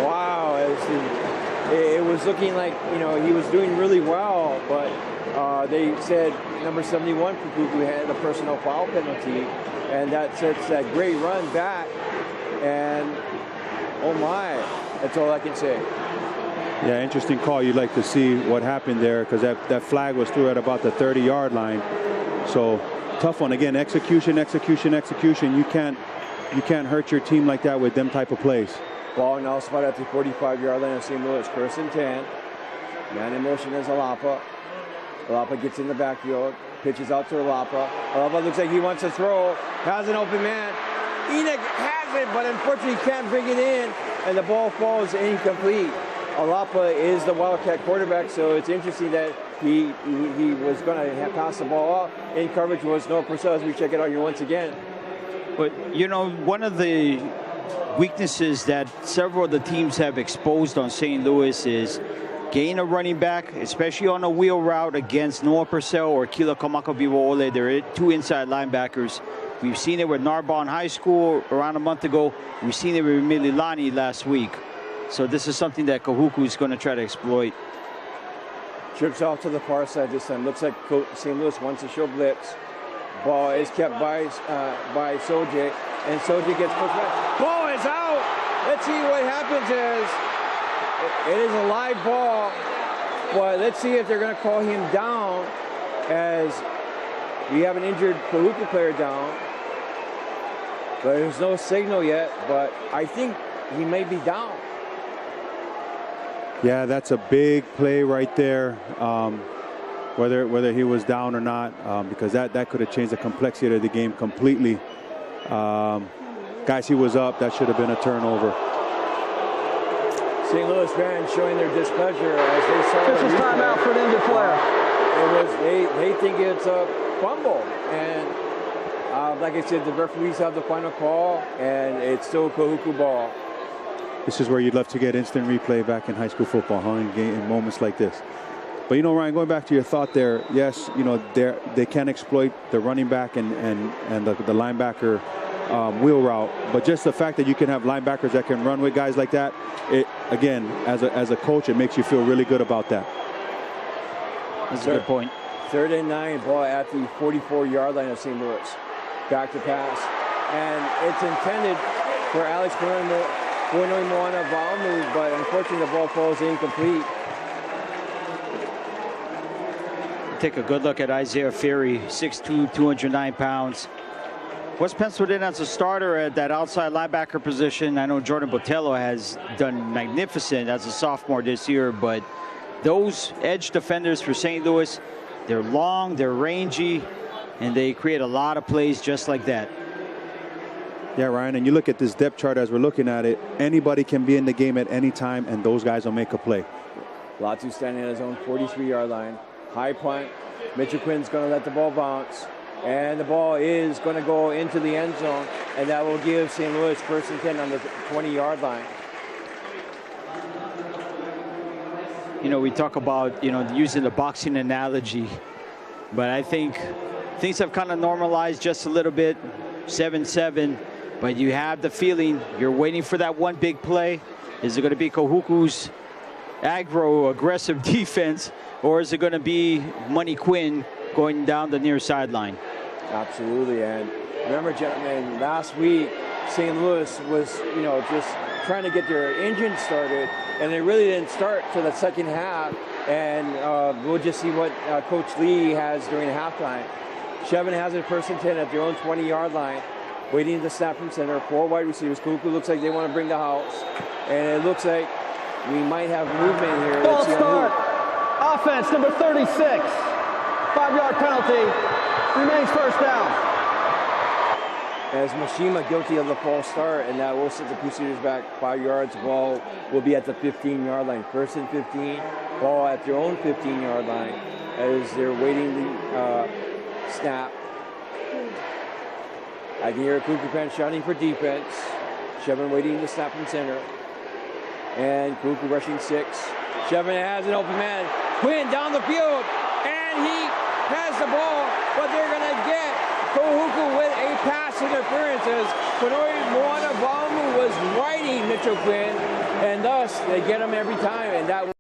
Wow, it was looking like, you know, he was doing really well, but they said number 71, Kahuku, had a personal foul penalty, and that sets that great run back, and oh my, that's all I can say. Yeah, interesting call. You'd like to see what happened there because that flag was through at about the 30-yard line. So tough one. Again, execution. You can't hurt your team like that with them type of plays. Ball now spot at the 45-yard line of St. Louis. 1st and 10. Man in motion is Alapa. Alapa gets in the backfield. Pitches out to Alapa. Alapa looks like he wants to throw. Has an open man. Enoch has it, but unfortunately can't bring it in. And the ball falls incomplete. Alapa is the Wildcat quarterback, so it's interesting that he was going to pass the ball off. In coverage was Noah Purcell, as we check it out here once again. But, you know, one of the weaknesses that several of the teams have exposed on St. Louis is gain a running back, especially on a wheel route against Noah Purcell or Kila Kamakabiwa-Ole. They're two inside linebackers. We've seen it with Narbonne High School around a month ago. We've seen it with Mililani last week. So this is something that Kahuku is going to try to exploit. Trips off to the far side this time. Looks like St. Louis wants to show blitz. Ball is kept by Sojay, and Sojay gets pushed back. Ball is out. Let's see what happens. It is a live ball, but let's see if they're going to call him down as we have an injured Kahuku player down. But there's no signal yet, but I think he may be down. Yeah, that's a big play right there, whether he was down or not, because that could have changed the complexity of the game completely. Guys, he was up. That should have been a turnover. St. Louis fans showing their displeasure as they saw This is timeout for an injured player. They think it's a fumble, and like I said, the referees have the final call, and it's still Kahuku ball. This is where you'd love to get instant replay back in high school football, huh? In moments like this. But, you know, Ryan, going back to your thought there, yes, you know, they can exploit the running back and the linebacker wheel route. But just the fact that you can have linebackers that can run with guys like that, it, again, as a coach, it makes you feel really good about that. That's a good point. 3rd and 9, ball at the 44-yard line of St. Louis. Back to pass. And it's intended for Alex Moana Valmu, but unfortunately the ball falls incomplete. Take a good look at Isaiah Ferry, 6'2", 209 pounds. Was penciled in as a starter at that outside linebacker position. I know Jordan Botello has done magnificent as a sophomore this year, but those edge defenders for St. Louis, they're long, they're rangy, and they create a lot of plays just like that. Yeah, Ryan, and you look at this depth chart as we're looking at it, anybody can be in the game at any time, and those guys will make a play. Latu standing at his own 43-yard line. High punt. Mitchell Quinn's going to let the ball bounce. And the ball is going to go into the end zone, and that will give St. Louis 1st and 10 on the 20-yard line. You know, we talk about, you know, using the boxing analogy, but I think things have kind of normalized just a little bit, 7-7, but you have the feeling you're waiting for that one big play. Is it going to be Kahuku's aggressive defense, or is it going to be Money Quinn going down the near sideline? Absolutely, and remember, gentlemen, last week St. Louis was, just trying to get their engine started, and they really didn't start till the second half. And we'll just see what Coach Lee has during halftime. Shevin has it 1st and 10 at their own 20-yard line, waiting to snap from center. 4 wide receivers. Kahuku looks like they want to bring the house, and it looks like we might have movement here. False start. Offense number 36. 5-yard penalty. Remains first down. As Mishima guilty of the false start, and that will set the Crusaders back 5 yards. Ball will be at the 15-yard line. 1st and 15. Ball at their own 15-yard line as they're waiting the snap. I can hear Kahuku fans shouting for defense. Shevin waiting to snap from center. And Kahuku rushing 6. Shevin has an open man. Quinn down the field, and he has the ball, but they're going to get Kahuku with a pass interference as Fanoi Moana Bamu was riding Mitchell Quinn, and thus they get him every time, and that